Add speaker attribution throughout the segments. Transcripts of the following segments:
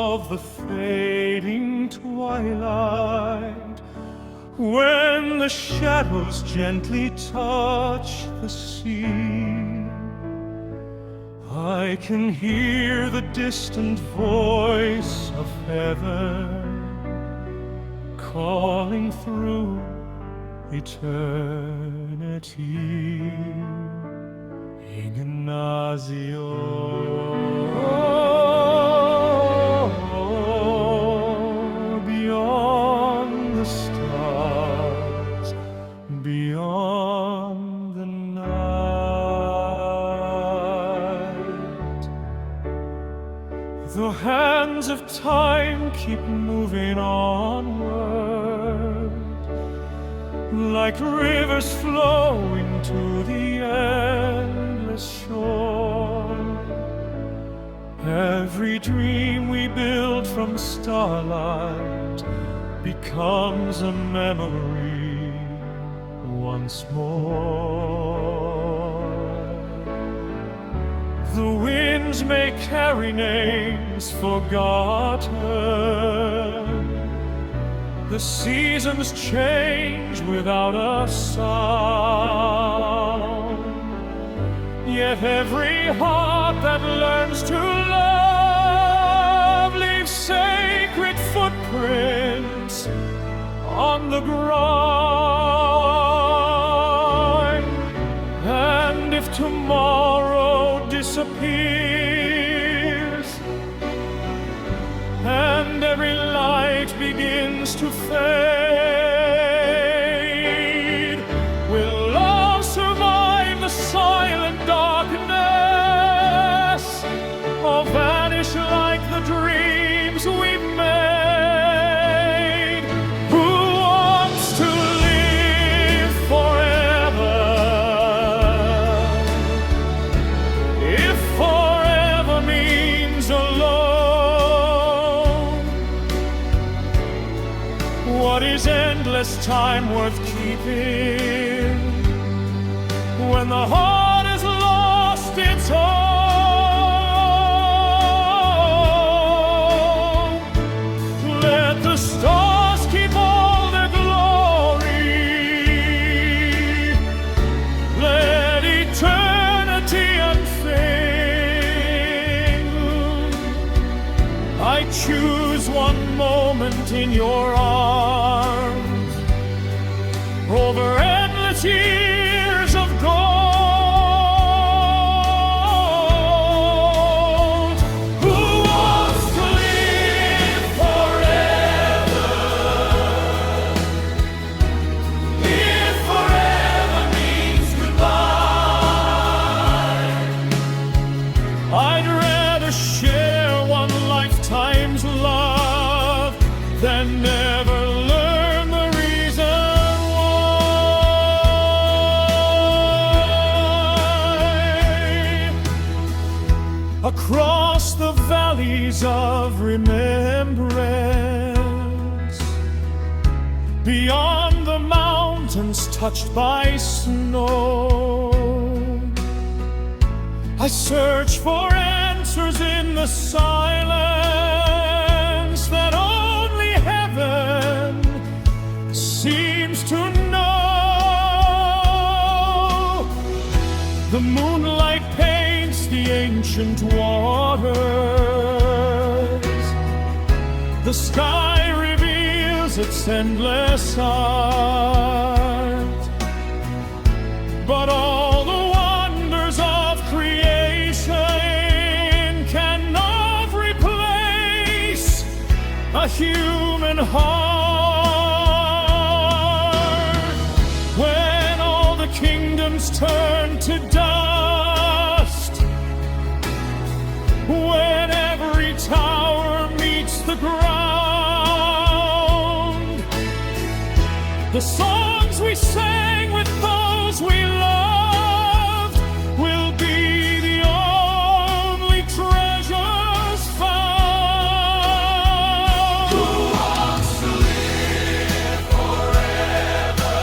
Speaker 1: of the fading twilight, when the shadows gently touch the sea, I can hear the distant voice of heaven calling through eternity. Ignacio, beyond the stars, beyond the night, the hands of time keep moving onward, like rivers flowing to the endless shore. Every dream we build from starlight becomes a memory once more. The winds may carry names forgotten, the seasons change without a sound, yet every heart that learns to love leaves sacred footprints on the ground. And if tomorrow disappears and every light begins to fade, we'll all survive the silent darkness, or vanish like the dreams we've made. Who wants to live forever? If forever means alone, what is endless time worth keeping when the heart has lost its home? Let the stars keep all their glory, let eternity unfade. I choose one moment in your arms over endless years of gold. Who wants to live forever? If forever means goodbye, I'd rather share one lifetime's love than never learn the reason why. Across the valleys of remembrance, beyond the mountains touched by snow, I search for answers in the silence that only heaven seems to know. The moonlight paints the ancient waters, the sky reveals its endless art, but all the wonders of creation cannot replace a human heart. When all the kingdoms turn to dust, when every tower meets the ground, the songs we sang with those we loved will be the only treasures found. Who wants to live forever?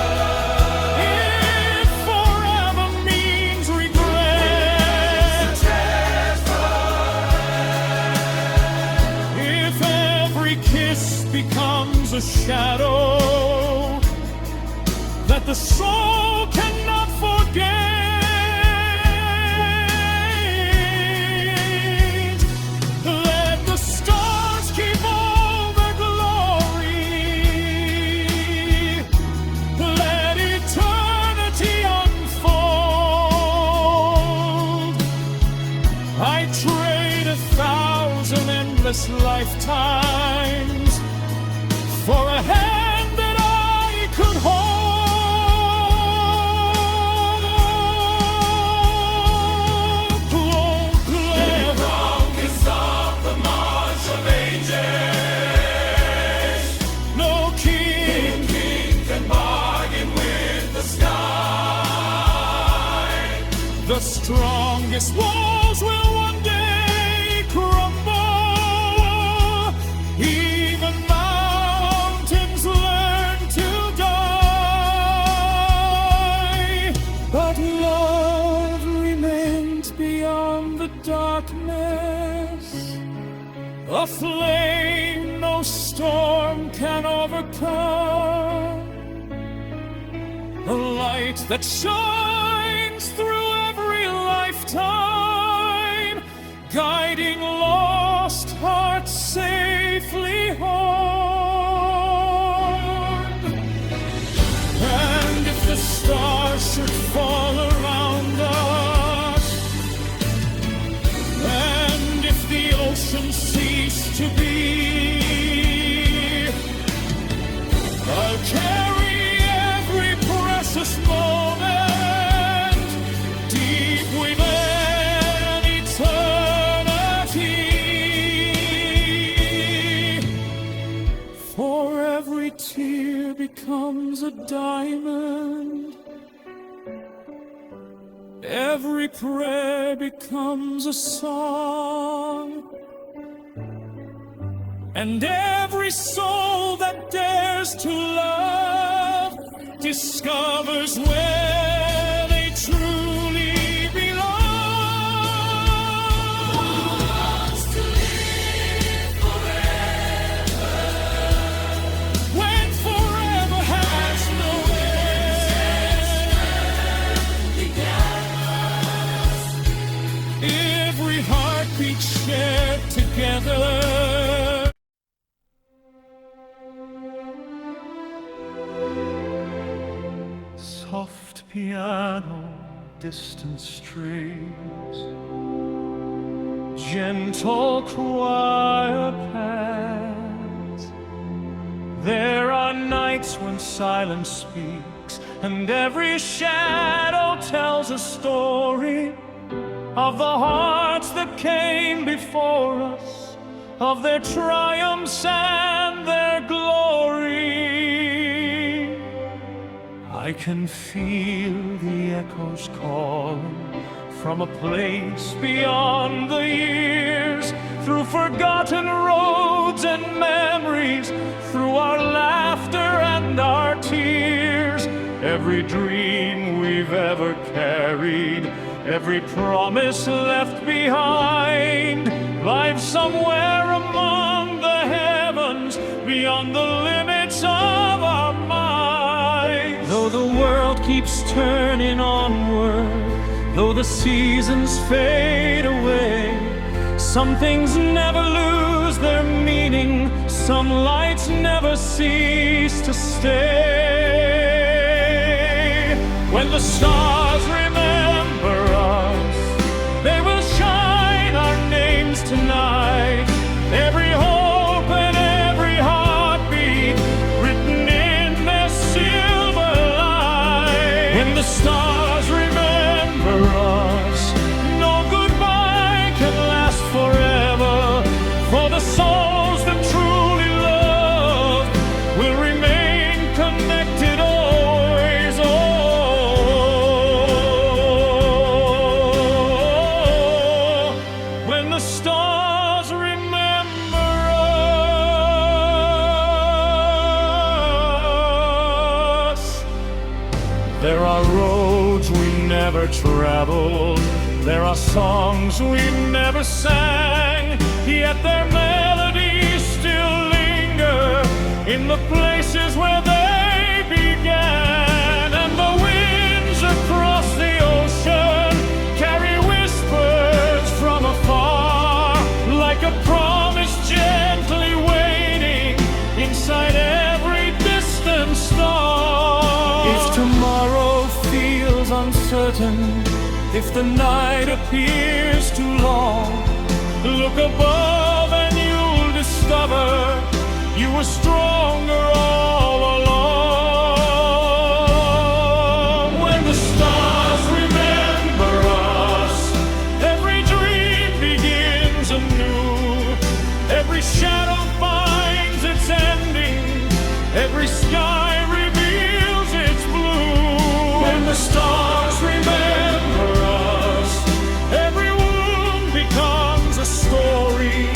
Speaker 1: If forever means regret, if every kiss becomes a shadow that the soul cannot forget. Let the stars keep all their glory. Let eternity unfold. I trade 1,000 endless lifetimes for a hand that I could hold. The strongest walls will one day crumble. Even mountains learn to die. But love remains beyond the darkness, a flame no storm can overcome, a light that shines through lifetime, guiding lost hearts safely home. And if the stars should fall around us, and if the ocean cease to be, I'll carry every precious moment within eternity. For every tear becomes a diamond, every prayer becomes a song, and every soul that dares to love discovers where they truly shared together. Soft piano, distant strains, gentle choir pads. There are nights when silence speaks, and every shadow tells a story of the hearts that came before us, of their triumphs and their glory. I can feel the echoes calling from a place beyond the years, through forgotten roads and memories, through our laughter and our tears. Every dream we've ever carried, every promise left behind, lies somewhere among the heavens, beyond the limits of our minds. Though the world keeps turning onward, though the seasons fade away, some things never lose their meaning, some lights never cease to stay. When the stars remember us, they will shine our names tonight. Every hope and every heartbeat written in their silver light. When the stars remember us, no goodbye can last forever, for the souls that truly love will remain connected always. Oh, when the stars remember us. There are roads we never traveled, there are songs we never sang, yet their melodies still live in the places where they began, and the winds across the ocean carry whispers from afar, like a promise gently waiting inside every distant star. If tomorrow feels uncertain, if the night appears too long, look above and you'll discover you were stronger all along. When the stars remember us, every dream begins anew. Every shadow finds its ending, every sky reveals its blue. When the stars remember us, every wound becomes a story.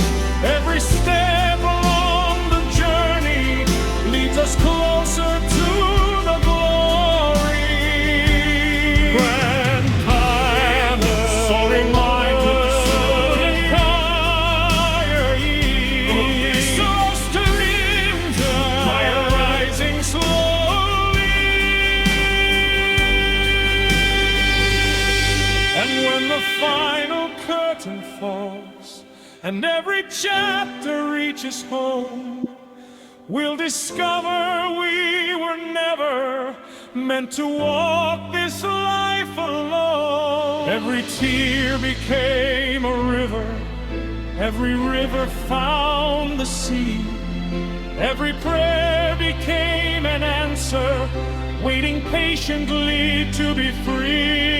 Speaker 1: Every step along the journey leads us closer to the glory. Grand pioneers, soaring minded, higher years, source to winter, fire rising slowly. And when the final curtain falls and every chapter reaches home, we'll discover we were never meant to walk this life alone. Every tear became a river, every river found the sea. Every prayer became an answer, waiting patiently to be free.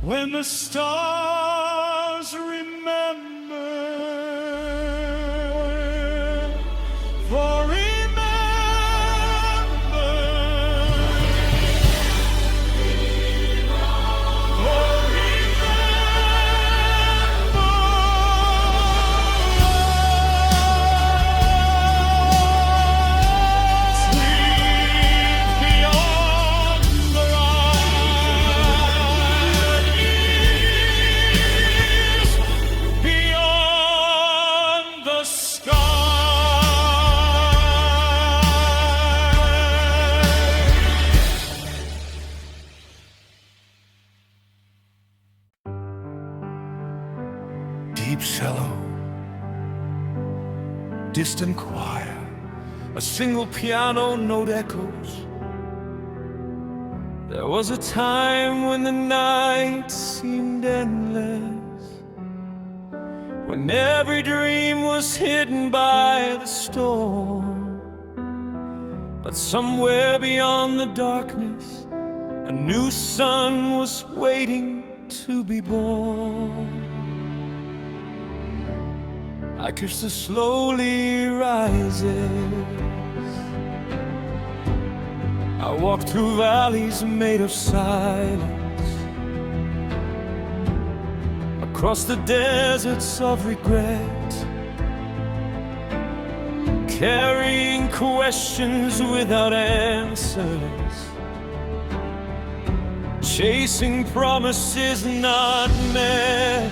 Speaker 1: When the stars remember, for remember, for remember, sweet beyond the beyond the
Speaker 2: Deep cello, distant choir, a single piano note echoes. There was a time when the night seemed endless, when every dream was hidden by the storm. But somewhere beyond the darkness, a new sun was waiting to be born. I kissed the slowly rises. I walked through valleys made of silence, across the deserts of regret, carrying questions without answers, chasing promises not met.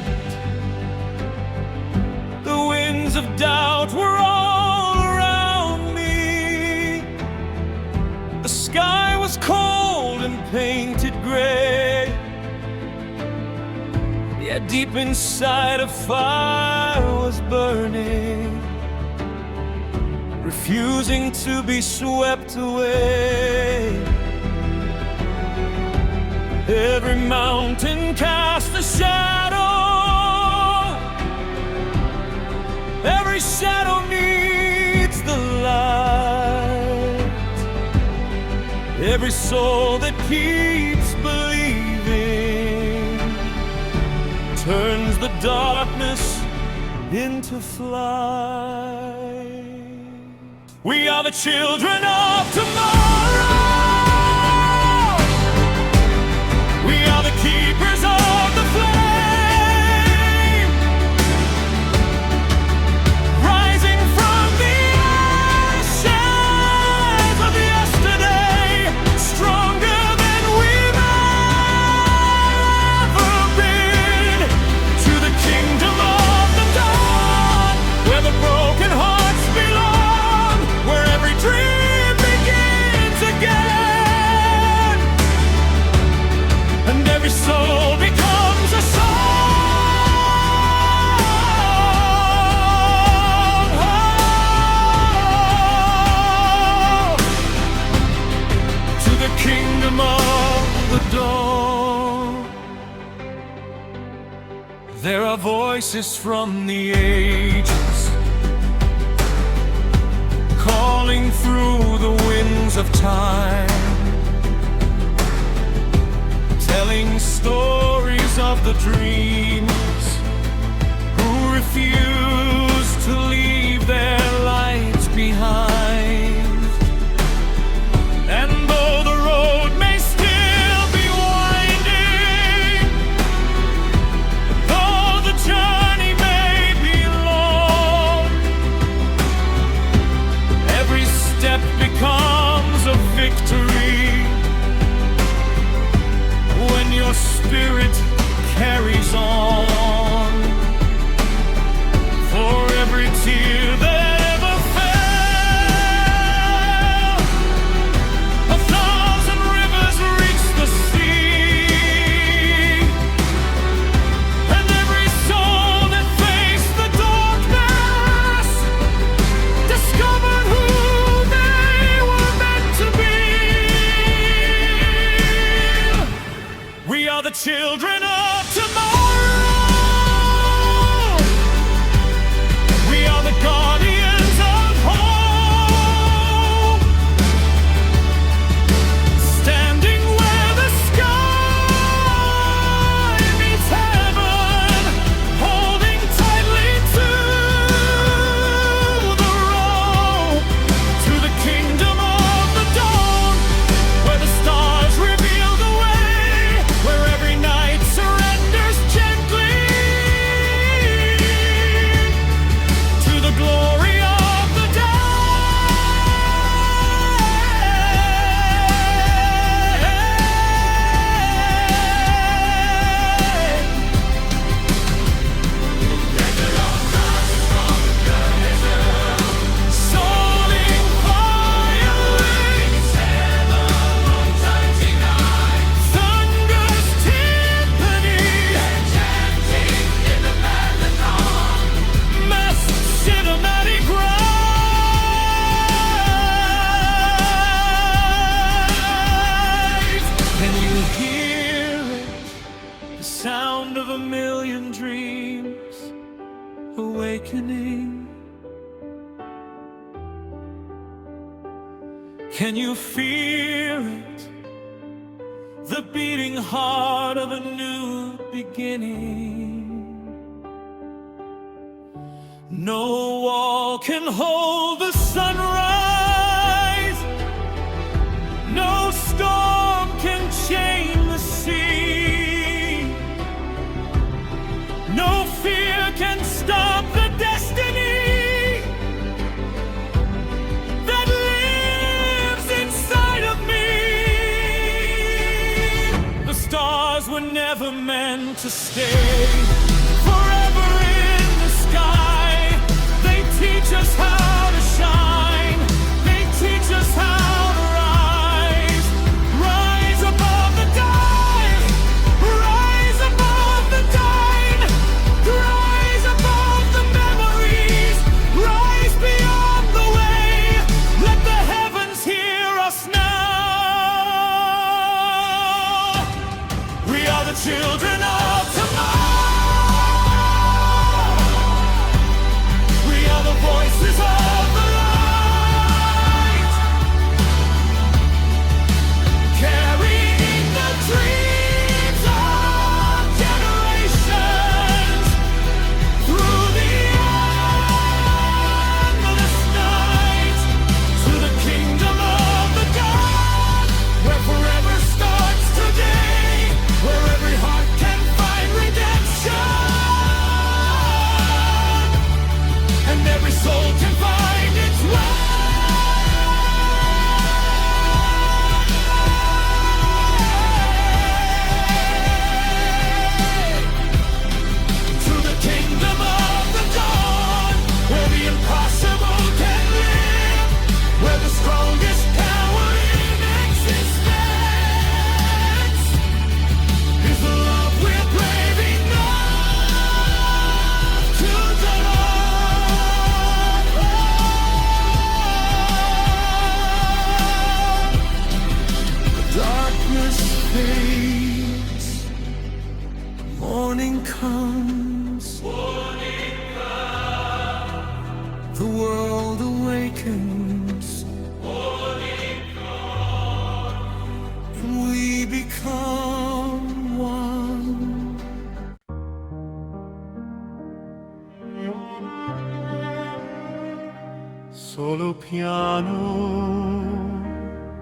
Speaker 2: The winds of doubt were all deep inside a fire was burning, refusing to be swept away. Every mountain cast a shadow, every shadow needs the light. Every soul that keeps believing turns the darkness into flight. We are the children of tomorrow. We are the keepers of the flame, rising from the ashes of yesterday, stronger than we've ever been. To the kingdom of the dawn, where the broken hearts belong, where every dream begins again, and every soul becomes a song. To the kingdom of the dawn. There are voices from the ages calling through the winds of time, telling stories of the dreams who refuse to leave their lights behind. And though the road may still be winding, though the journey may be long, every step becomes a victory when your spirit carries on. For every tear that ever fell, 1,000 rivers reach the sea, and every soul that faced the darkness discovered who they were meant to be. We are the children of tomorrow. We are the guardians of hope, standing where the sky meets heaven, holding tightly to the rope. To the kingdom of the dawn, where the stars reveal the way, where every night surrenders gently to the glory of the day. Soaring firelings, thunder's timpani, masked cinematic rise. Can you hear it? The sound of a million dreams awakening. Can you feel it? The beating heart of a new beginning. No wall can hold the sunrise, no storm can chain the sea, no fear can stop the destiny that lives inside of me. The stars were never meant to stay forever in the sky. They teach us how to shine. They teach us how to rise. Rise above the dive. Rise above the dive.
Speaker 1: solo piano,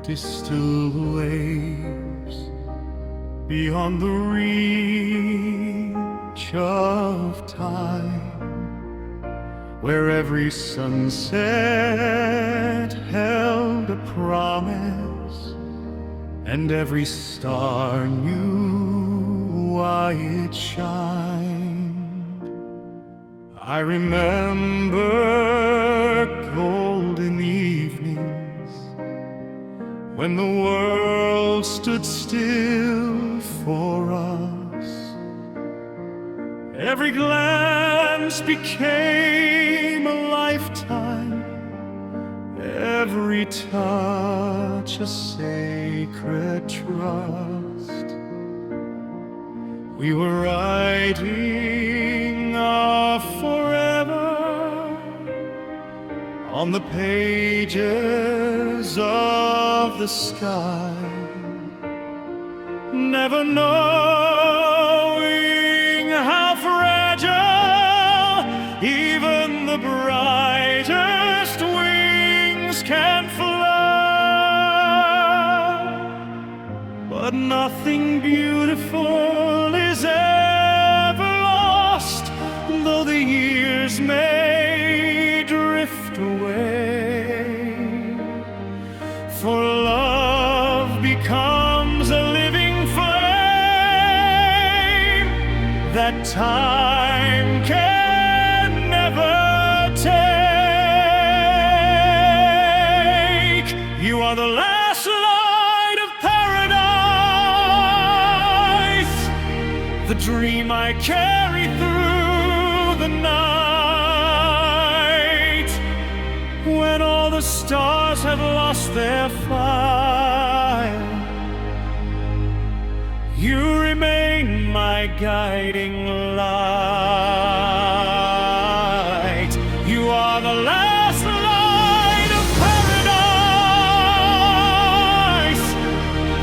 Speaker 1: distant waves beyond the reach of time, where every sunset held a promise, and every star knew why it shined. I remember golden evenings when the world stood still for us. Every glance became a lifetime, every touch a sacred trust. We were writing our forever on the pages of the sky, never knowing how fragile even the brightest wings can fly. But nothing beautiful is ever lost, though the years may drift away. For love becomes a living flame that time can never take. You are the last light of paradise, the dream I carry through the night, when all the stars have lost their fire. You remain my guiding light. You are the last light of paradise,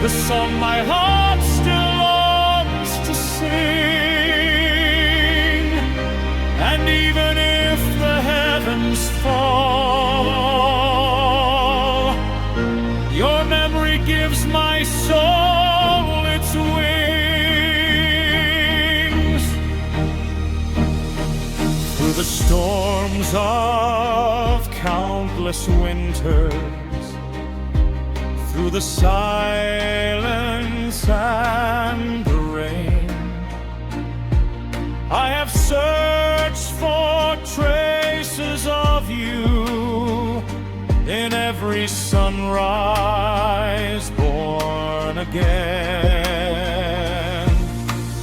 Speaker 1: the song my heart still longs to sing. And even if the heavens fall, your memory gives my soul its wings. Through the storms of countless winters, through the silence and the rain, I have searched for traces of you in every sunrise born again.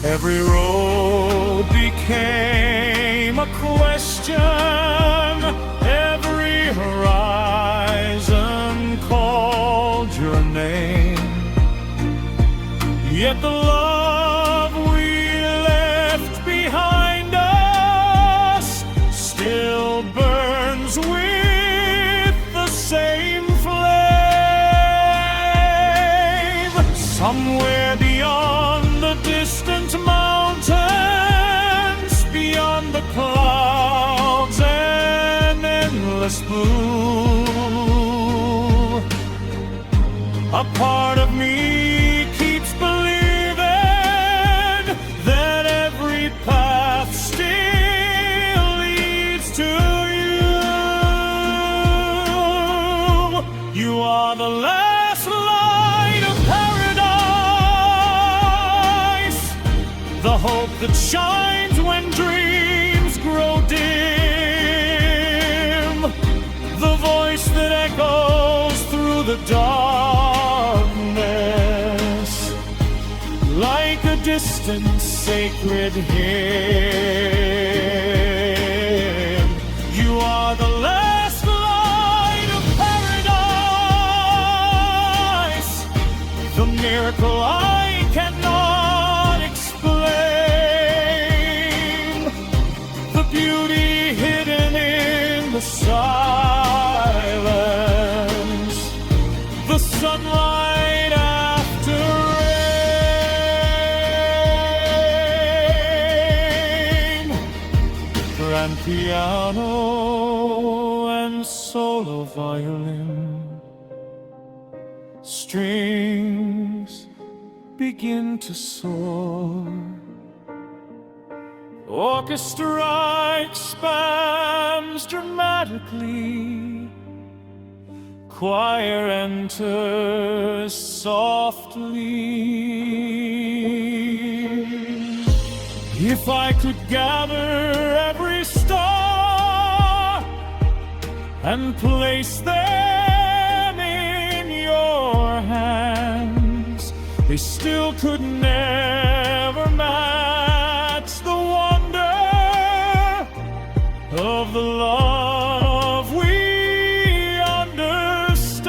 Speaker 1: Every road became a question, every horizon called your name. Yet the love we left behind us still burns with the same flame. Somewhere beyond the distant mountains, beyond the clouds and endless blue, a part of me keeps believing that every path still leads to you. You are the last light of paradise, the hope that shines when dreams grow dim, the voice that echoes through the darkness, like a distant sacred hymn. You are the last light of paradise, the miracle I cannot explain, the beauty hidden in the silence, the sunlight after rain, and piano and solo violin. Strings begin to soar. Orchestra expands dramatically. Choir enters softly. If I could gather every star and place them in your hands, they still could never match the wonder of the love we understand.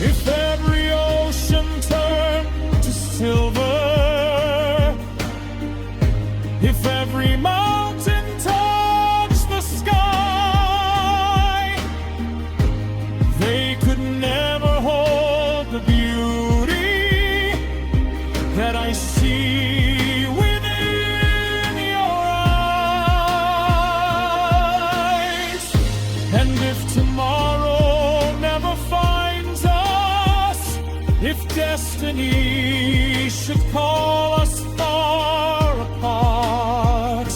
Speaker 1: If every ocean turned to silver, if every mountain touched the sky, they could never hold the beauty that I see within your eyes. And if tomorrow never finds us, if destiny should call us far apart,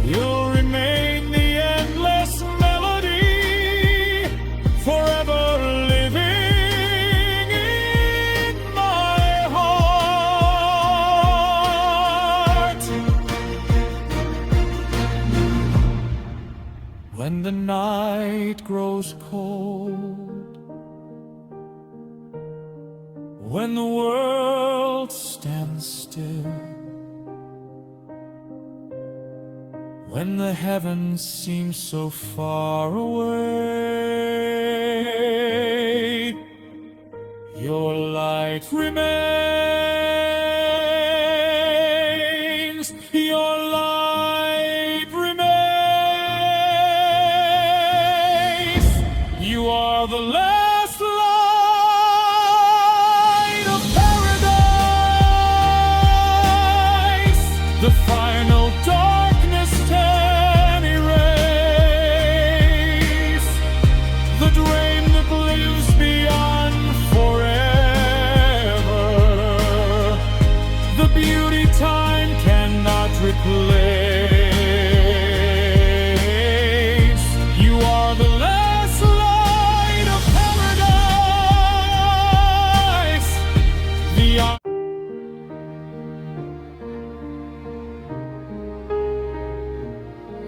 Speaker 1: you'll remain the endless melody, forever living in my heart. When the night grows cold, when the world stands still, when the heavens seem so far away, your light remains, your light remains. You are the last light of paradise, the final darkness can erase, the dream that lives beyond forever, the beauty time cannot replace. You are the last light of paradise, the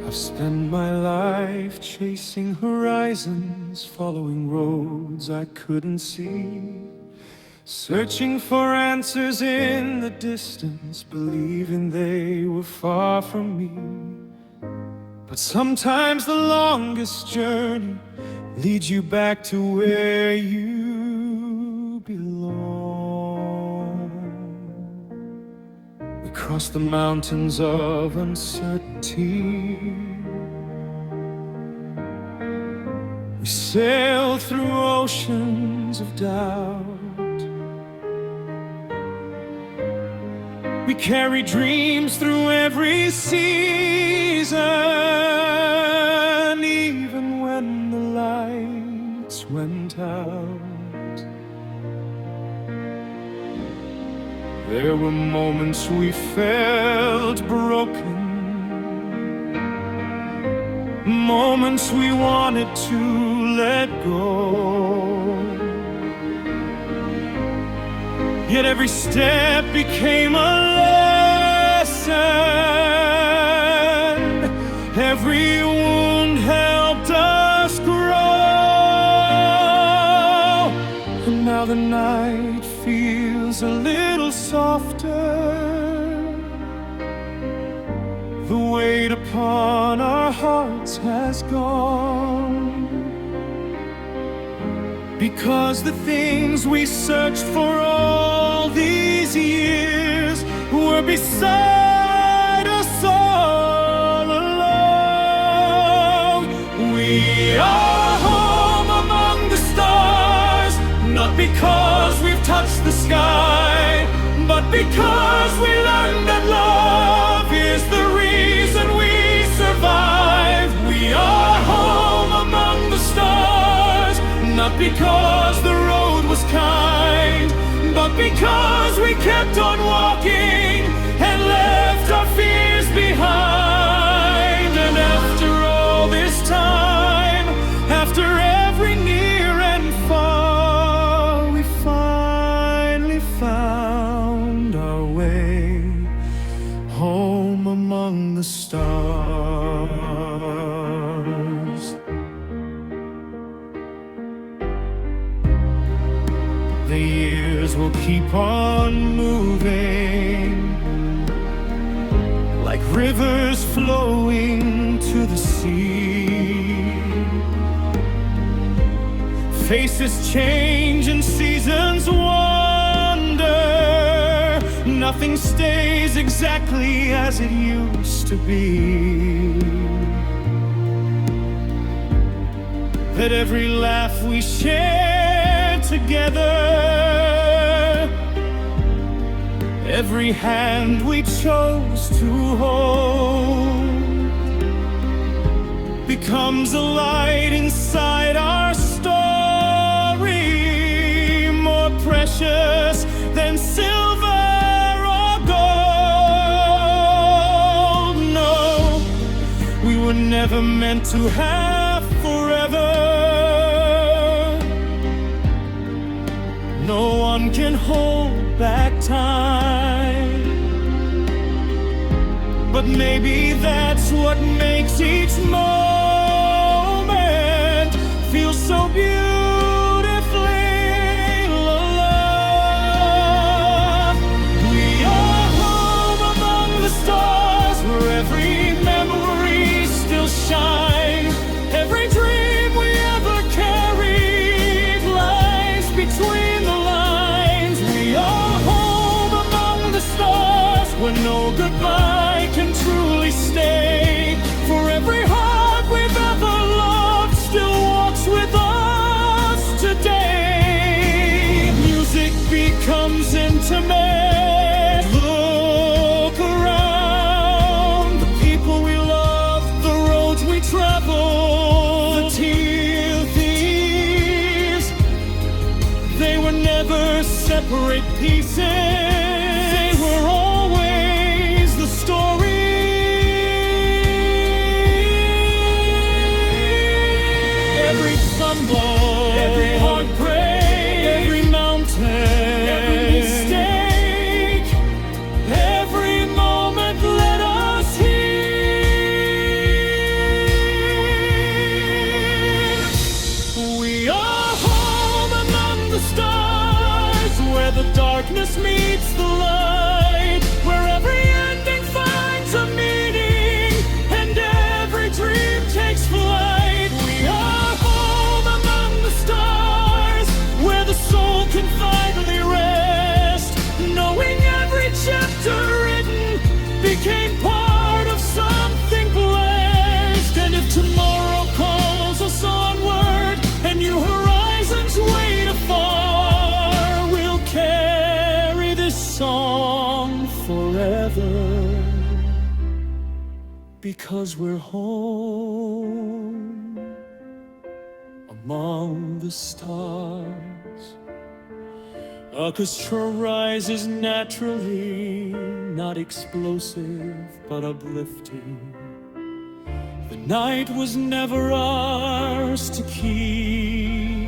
Speaker 1: I've spent my life chasing horizons, following roads I couldn't see, searching for answers in the distance, believing they were far from me. But sometimes the longest journey leads you back to where you belong. We crossed the mountains of uncertainty, we sailed through oceans of doubt, we carry dreams through every season, even when the lights went out. There were moments we felt broken, moments we wanted to let go. Yet every step became a lesson, every wound helped us grow. And now the night feels a little softer, the weight upon our hearts has gone, because the things we searched for all these years were beside us all along. We are home among the stars, not because we've touched the sky, but but because we learned that love is the reason we survive. We are home among the stars, not because the road was kind, but because we kept on walking and left our fears behind. And after all this time, after every near and far, we finally found our way home among the stars. The years will keep on moving, like rivers flowing to the sea. Faces change and seasons wander. Nothing stays exactly as it used to be. That every laugh we share together, every hand we chose to hold, becomes a light inside our story, more precious than silver or gold. No, we were never meant to have forever. No one can hold back time, but maybe that's what makes each moment feel so beautifully alive. We are home among the stars, where every memory still shines. Every dream we ever carried lies between the lines. We are home among the stars, where no goodbye can truly stay. For every heart we've ever loved still walks with us today. Music becomes intimate. Look around, the people we love, the roads we travel, the tear thieves, they were never separate pieces. They were always the story. Every stumble, every heartbreak, every mountain, every mistake, every moment let us hear. We are home among the stars, where the darkness meets the light, where every ending finds a meaning and every dream takes flight. We are home among the stars, where the soul can finally rest, knowing every chapter written became part of something blessed. And if tomorrow calls us onward and new horizons wait afar, we'll carry this song forever, because we're home among the stars. Orchestra rises naturally, not explosive but uplifting. The night was never ours to keep.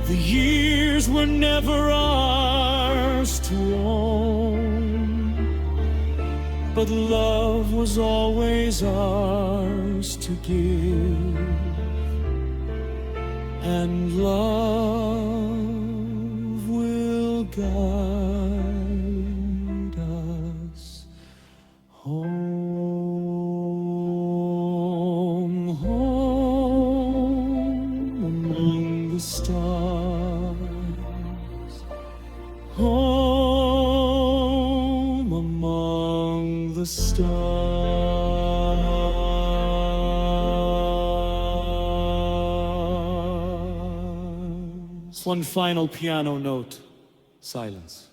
Speaker 1: The years were never ours to own, but love was always ours to give. And love will guide us home, home among the stars, home among the stars. One final piano note, silence.